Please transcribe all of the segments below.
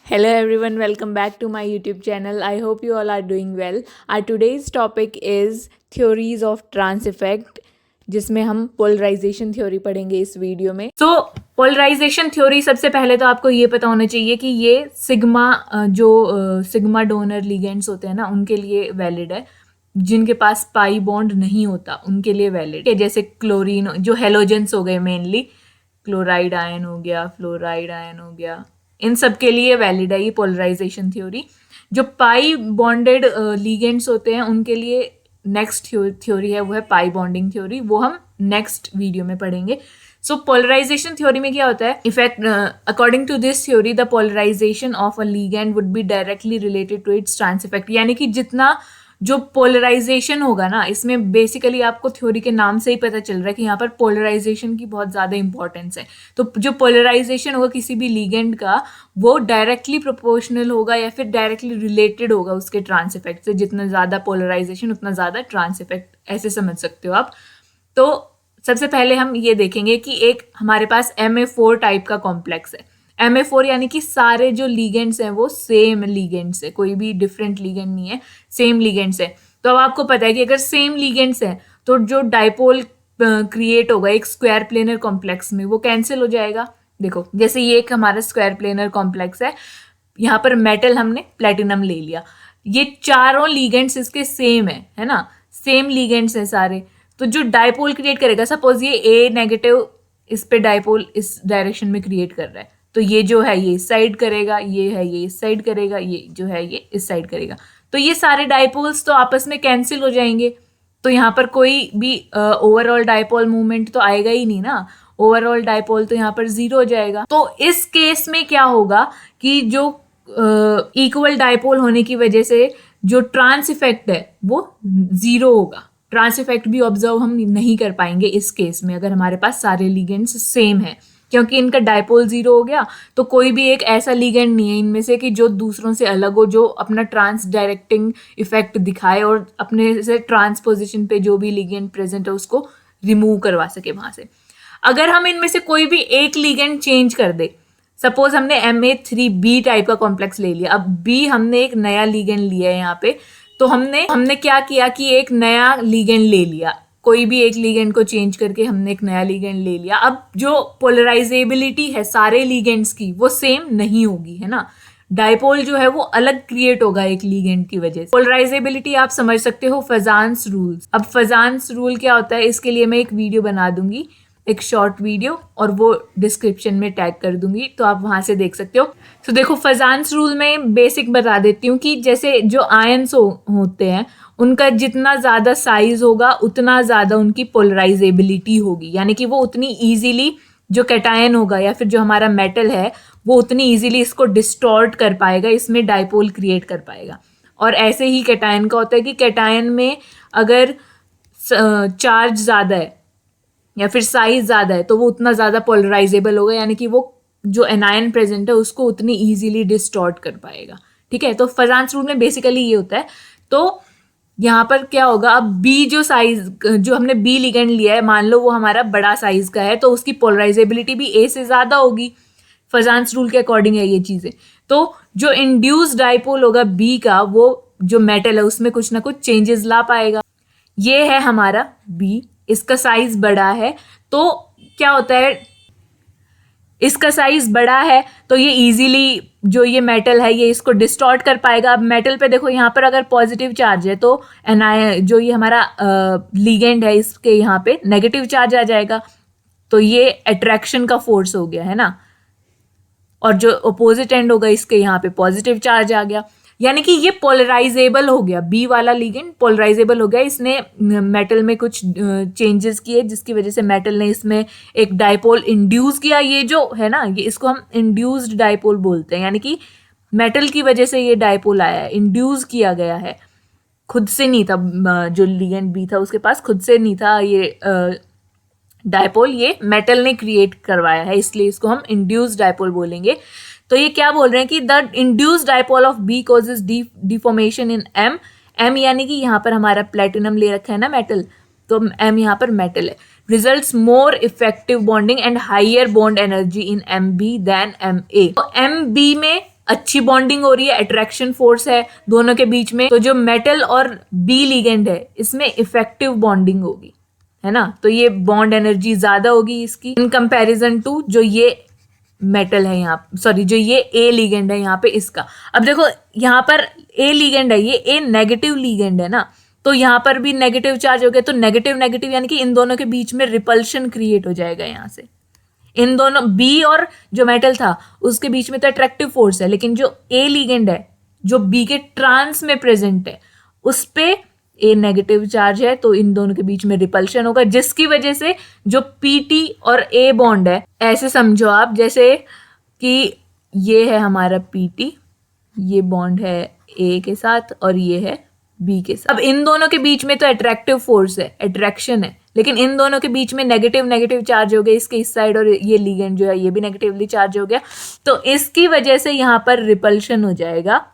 Hello everyone, welcome back to my YouTube channel. I hope you all are doing well. Our today's topic is theories of trans effect, जिसमें हम polarisation theory पढ़ेंगे इस video में. तो polarisation theory सबसे पहले तो आपको ये पता होना चाहिए कि ये सिग्मा सिग्मा डोनर लिगेंड्स होते हैं ना, उनके लिए वैलिड है. जिनके पास पाई बॉन्ड नहीं होता उनके लिए वैलिड है. जैसे क्लोरीन जो हेलोजेंस हो गए, मेनली क्लोराइड आयन हो गया, फ्लोराइड आयन हो गया, इन सब के लिए वैलिड है ये पोलराइजेशन थ्योरी. जो पाई बॉन्डेड लिगेंड्स होते हैं उनके लिए नेक्स्ट थ्योरी है वो है पाई बॉन्डिंग थ्योरी. वो हम नेक्स्ट वीडियो में पढ़ेंगे. सो पोलराइजेशन थ्योरी में क्या होता है? Effect according to this theory the polarisation of a ligand would be directly related to its trans effect. यानी कि जितना जो पोलराइजेशन होगा ना, इसमें बेसिकली आपको थ्योरी के नाम से ही पता चल रहा है कि यहाँ पर पोलराइजेशन की बहुत ज़्यादा इंपॉर्टेंस है. तो जो पोलराइजेशन होगा किसी भी लिगेंड का, वो डायरेक्टली प्रोपोर्शनल होगा या फिर डायरेक्टली रिलेटेड होगा उसके ट्रांस इफेक्ट से. जितना ज़्यादा पोलराइजेशन उतना ज़्यादा ट्रांस इफेक्ट, ऐसे समझ सकते हो आप. तो सबसे पहले हम ये देखेंगे कि एक हमारे पास Ma4 टाइप का कॉम्प्लेक्स है. Ma4 यानी कि सारे जो लिगेंड्स हैं वो सेम लिगेंड्स है, कोई भी डिफरेंट लिगेंड नहीं है, सेम लिगेंड्स है. तो अब आपको पता है कि अगर सेम लिगेंड्स हैं तो जो डाइपोल क्रिएट होगा एक स्क्वायर प्लेनर कॉम्प्लेक्स में, वो कैंसिल हो जाएगा. देखो जैसे ये एक हमारा स्क्वायर प्लेनर कॉम्प्लेक्स है, यहाँ पर मेटल हमने प्लेटिनम ले लिया, ये चारों लिगेंड्स इसके सेम है ना, सेम लिगेंड्स है सारे. तो जो डाइपोल क्रिएट करेगा, सपोज ये ए नेगेटिव इस पे डाइपोल इस डायरेक्शन में क्रिएट कर रहा है, तो ये जो है ये इस साइड करेगा, ये है ये इस साइड करेगा, ये जो है ये इस साइड करेगा. तो ये सारे डाइपोल्स तो आपस में कैंसिल हो जाएंगे. तो यहाँ पर कोई भी ओवरऑल डाइपोल मूवमेंट तो आएगा ही नहीं ना. ओवरऑल डाइपोल तो यहाँ पर 0 हो जाएगा. तो इस केस में क्या होगा कि जो इक्वल डाइपोल होने की वजह से जो ट्रांस इफेक्ट है वो 0 होगा. ट्रांस इफेक्ट भी ऑब्जर्व हम नहीं कर पाएंगे इस केस में अगर हमारे पास सारे लिगेंड्स सेम है, क्योंकि इनका डाइपोल 0 हो गया. तो कोई भी एक ऐसा लिगेंड नहीं है इनमें से कि जो दूसरों से अलग हो, जो अपना ट्रांस डायरेक्टिंग इफेक्ट दिखाए और अपने से ट्रांस पोजिशन पे जो भी लिगेंड प्रेजेंट है उसको रिमूव करवा सके वहां से. अगर हम इनमें से कोई भी एक लिगेंड चेंज कर दे, सपोज हमने Ma3B टाइप का कॉम्प्लेक्स ले लिया, अब B हमने एक नया लिगेंड लिया है यहाँ पे, तो हमने क्या किया कि एक नया लिगेंड ले लिया, कोई भी एक लिगेंड को चेंज करके हमने एक नया लिगेंड ले लिया. अब जो पोलराइजेबिलिटी है सारे लिगेंड्स की वो सेम नहीं होगी, है ना. डाइपोल जो है वो अलग क्रिएट होगा एक लिगेंड की वजह से. पोलराइजेबिलिटी आप समझ सकते हो फजान्स रूल्स. अब फजान्स रूल क्या होता है, इसके लिए मैं एक वीडियो बना दूंगी, एक शॉर्ट वीडियो, और वो डिस्क्रिप्शन में टैग कर दूंगी तो आप वहां से देख सकते हो. तो देखो फजान्स रूल में बेसिक बता देती हूँ कि जैसे जो आयंस होते हैं उनका जितना ज़्यादा साइज होगा उतना ज़्यादा उनकी पोलराइजेबिलिटी होगी. यानी कि वो उतनी ईजिली जो कैटायन होगा या फिर जो हमारा मेटल है वो उतनी ईजिली इसको डिस्टॉर्ट कर पाएगा, इसमें डाइपोल क्रिएट कर पाएगा. और ऐसे ही कैटायन का होता है कि कैटायन में अगर चार्ज ज़्यादा है या फिर साइज ज़्यादा है तो वो उतना ज़्यादा पोलराइजेबल होगा, यानी कि वो जो एनायन प्रेजेंट है उसको उतनी ईजिली डिस्टॉर्ट कर पाएगा. ठीक है, तो फजान्स रूल में बेसिकली ये होता है. तो यहाँ पर क्या होगा, अब बी जो साइज जो हमने बी लिगेंड लिया है, मान लो वो हमारा बड़ा साइज का है, तो उसकी पोलराइजेबिलिटी भी ए से ज़्यादा होगी. फजान्स रूल के अकॉर्डिंग है ये चीज़ें. तो जो इंड्यूस डाइपोल होगा बी का, वो जो मेटल है उसमें कुछ ना कुछ चेंजेस ला पाएगा. ये है हमारा बी, इसका साइज बड़ा है, तो क्या होता है, इसका साइज बड़ा है तो ये इजीली जो ये मेटल है ये इसको डिस्टॉर्ट कर पाएगा. अब मेटल पे देखो यहाँ पर अगर पॉजिटिव चार्ज है तो जो ये हमारा लिगेंड है इसके यहाँ पे नेगेटिव चार्ज आ जाएगा, तो ये अट्रैक्शन का फोर्स हो गया, है ना. और जो अपोजिट एंड होगा इसके यहाँ पे पॉजिटिव चार्ज आ गया, यानी कि ये पोलराइजेबल हो गया. बी वाला लिगेंड पोलराइजेबल हो गया, इसने मेटल में कुछ चेंजेस किए जिसकी वजह से मेटल ने इसमें एक डाइपोल इंड्यूस किया. ये जो है ना, ये इसको हम इंड्यूस्ड डाइपोल बोलते हैं, यानी कि मेटल की वजह से ये डाइपोल आया है, इंड्यूस किया गया है, खुद से नहीं था. जो लिगेंड बी था उसके पास खुद से नहीं था ये डाइपोल, ये मेटल ने क्रिएट करवाया है, इसलिए इसको हम इंड्यूस्ड डाइपोल बोलेंगे. तो ये क्या बोल रहे हैं कि the induced dipole of B causes deformation in M. M यानी कि यहाँ पर हमारा प्लेटिनम ले रखा है ना मेटल, तो एम यहाँ पर मेटल है. Results more effective bonding and higher bond energy in M B than M A. तो एम बी में अच्छी बॉन्डिंग हो रही है, अट्रैक्शन फोर्स है दोनों के बीच में, तो जो मेटल और बी लिगेंड है इसमें इफेक्टिव बॉन्डिंग होगी, है ना। तो ये बॉन्ड एनर्जी ज्यादा होगी इसकी इन कंपैरिजन टू जो ये मेटल है यहाँ, सॉरी जो ये ए लिगेंड है यहाँ पे इसका। अब देखो यहाँ पर ए लिगेंड है, ये ए नेगेटिव लिगेंड है ना, तो यहाँ पर भी नेगेटिव चार्ज हो गया, तो नेगेटिव नेगेटिव यानी कि इन दोनों के बीच में रिपल्शन क्रिएट हो जाएगा यहाँ से। इन दोनों बी और जो मेटल था उसके बीच में तो अट्रैक्टिव फोर्स है, लेकिन जो ए लिगेंड है जो बी के ट्रांस में प्रेजेंट है उस पे ए नेगेटिव चार्ज है, तो इन दोनों के बीच में रिपल्शन होगा, जिसकी वजह से जो पीटी और ए बॉन्ड है, ऐसे समझो आप जैसे कि ये है हमारा पीटी, ये बॉन्ड है ए के साथ और ये है बी के साथ। अब इन दोनों के बीच में तो अट्रैक्टिव फोर्स है, अट्रैक्शन है, लेकिन इन दोनों के बीच में नेगेटिव नेगेटिव चार्ज हो गया इसके इस साइड, और ये लिगेंड जो है ये भी नेगेटिवली चार्ज हो गया, तो इसकी वजह से यहाँ पर रिपल्शन हो जाएगा।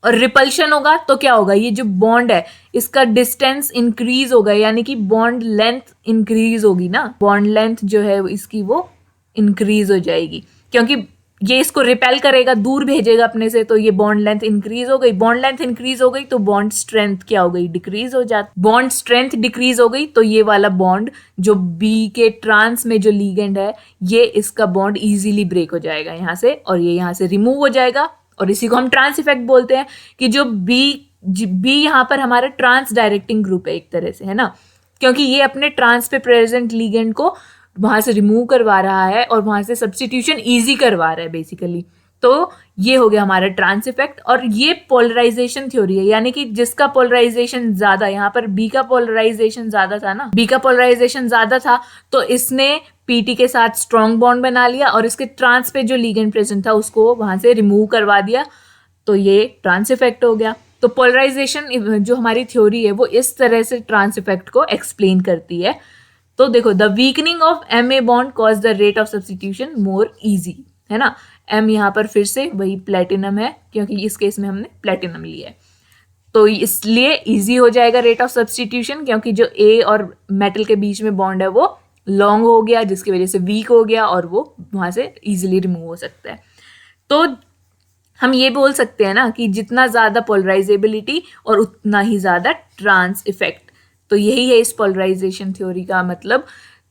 और रिपल्शन होगा तो क्या होगा, ये जो बॉन्ड है इसका डिस्टेंस इंक्रीज होगा, यानी कि बॉन्ड लेंथ इंक्रीज होगी ना, बॉन्ड लेंथ जो है इसकी वो इंक्रीज हो जाएगी, क्योंकि ये इसको रिपेल करेगा, दूर भेजेगा अपने से, तो ये बॉन्ड लेंथ इंक्रीज हो गई। बॉन्ड लेंथ इंक्रीज हो गई तो बॉन्ड स्ट्रेंथ क्या हो गई, डिक्रीज हो जाती। बॉन्ड स्ट्रेंथ डिक्रीज हो गई तो ये वाला बॉन्ड जो बी के ट्रांस में जो लिगेंड है ये इसका बॉन्ड इजीली ब्रेक हो जाएगा यहाँ से, और ये यहाँ से रिमूव हो जाएगा, और इसी को हम ट्रांस इफेक्ट बोलते हैं कि जो बी यहाँ पर हमारा ट्रांस डायरेक्टिंग ग्रुप है एक तरह से, है ना, क्योंकि ये अपने ट्रांस पे प्रेजेंट लिगेंड को वहां से रिमूव करवा रहा है और वहां से सब्स्टिट्यूशन इजी करवा रहा है बेसिकली। तो ये हो गया हमारा ट्रांस इफेक्ट, और ये पोलराइजेशन थ्योरी है, यानी कि जिसका पोलराइजेशन ज्यादा, यहाँ पर बी का पोलराइजेशन ज्यादा था ना, बी का पोलराइजेशन ज्यादा था तो इसने पीटी के साथ स्ट्रॉन्ग बॉन्ड बना लिया और इसके ट्रांस पे जो लिगेंड प्रेजेंट था उसको वहां से रिमूव करवा दिया, तो ये ट्रांस इफेक्ट हो गया। तो पोलराइजेशन जो हमारी थ्योरी है वो इस तरह से ट्रांस इफेक्ट को एक्सप्लेन करती है। तो देखो, the weakening of M A bond cause the rate of substitution more easy, है ना। एम यहाँ पर फिर से वही प्लेटिनम है, क्योंकि इस केस में हमने प्लेटिनम लिया है, तो इसलिए इजी हो जाएगा रेट ऑफ सब्स्टिट्यूशन, क्योंकि जो ए और मेटल के बीच में बॉन्ड है वो लॉन्ग हो गया, जिसकी वजह से वीक हो गया और वो वहां से इजीली रिमूव हो सकता है। तो हम ये बोल सकते हैं ना कि जितना ज्यादा पोलराइजेबिलिटी और उतना ही ज्यादा ट्रांस इफेक्ट, तो यही है इस पोलराइजेशन थ्योरी का मतलब।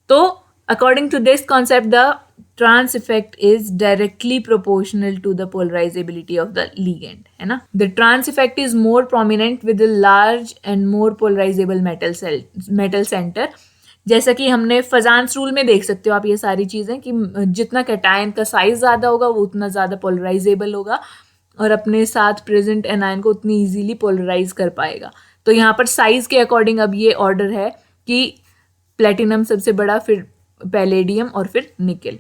तो according to this concept the trans effect is directly proportional to the polarisability of the ligand, है ना। The trans effect is more prominent with large and more polarisable metal centre, जैसा कि हमने फजान्स rule में देख सकते हो आप ये सारी चीजें, कि जितना कैटायन का साइज ज्यादा होगा वो उतना ज्यादा पोलराइजेबल होगा और अपने साथ प्रेजेंट एनायन को उतनी इजीली पोलराइज कर पाएगा। तो यहाँ पर साइज के अकॉर्डिंग अब ये ऑर्डर है कि प्लेटिनम सबसे बड़ा, फिर पैलेडियम और फिर निकेल।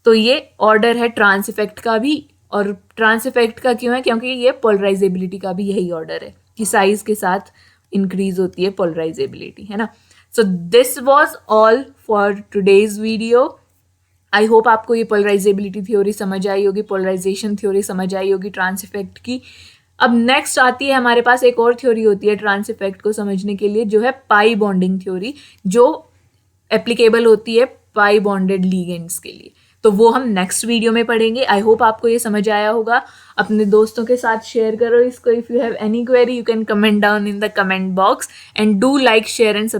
तो ये ऑर्डर है ट्रांस इफेक्ट का भी, और ट्रांस इफेक्ट का क्यों है, क्योंकि ये पोलराइजेबिलिटी का भी यही ऑर्डर है कि साइज के साथ इंक्रीज होती है पोलराइजेबिलिटी, है ना। So this was all for today's video. I hope आपको ये पोलराइजेबिलिटी थ्योरी समझ आई होगी, पोलराइजेशन थ्योरी समझ आई होगी ट्रांस इफेक्ट की। अब नेक्स्ट आती है हमारे पास एक और थ्योरी होती है ट्रांस इफेक्ट को समझने के लिए, जो है पाई बॉन्डिंग थ्योरी, जो एप्लीकेबल होती है पाई बॉन्डेड लिगेंड्स के लिए। तो वो हम नेक्स्ट वीडियो में पढ़ेंगे। आई होप आपको ये समझ आया होगा। अपने दोस्तों के साथ शेयर करो इसको। If you have any query you can comment down in the comment box and do like, share and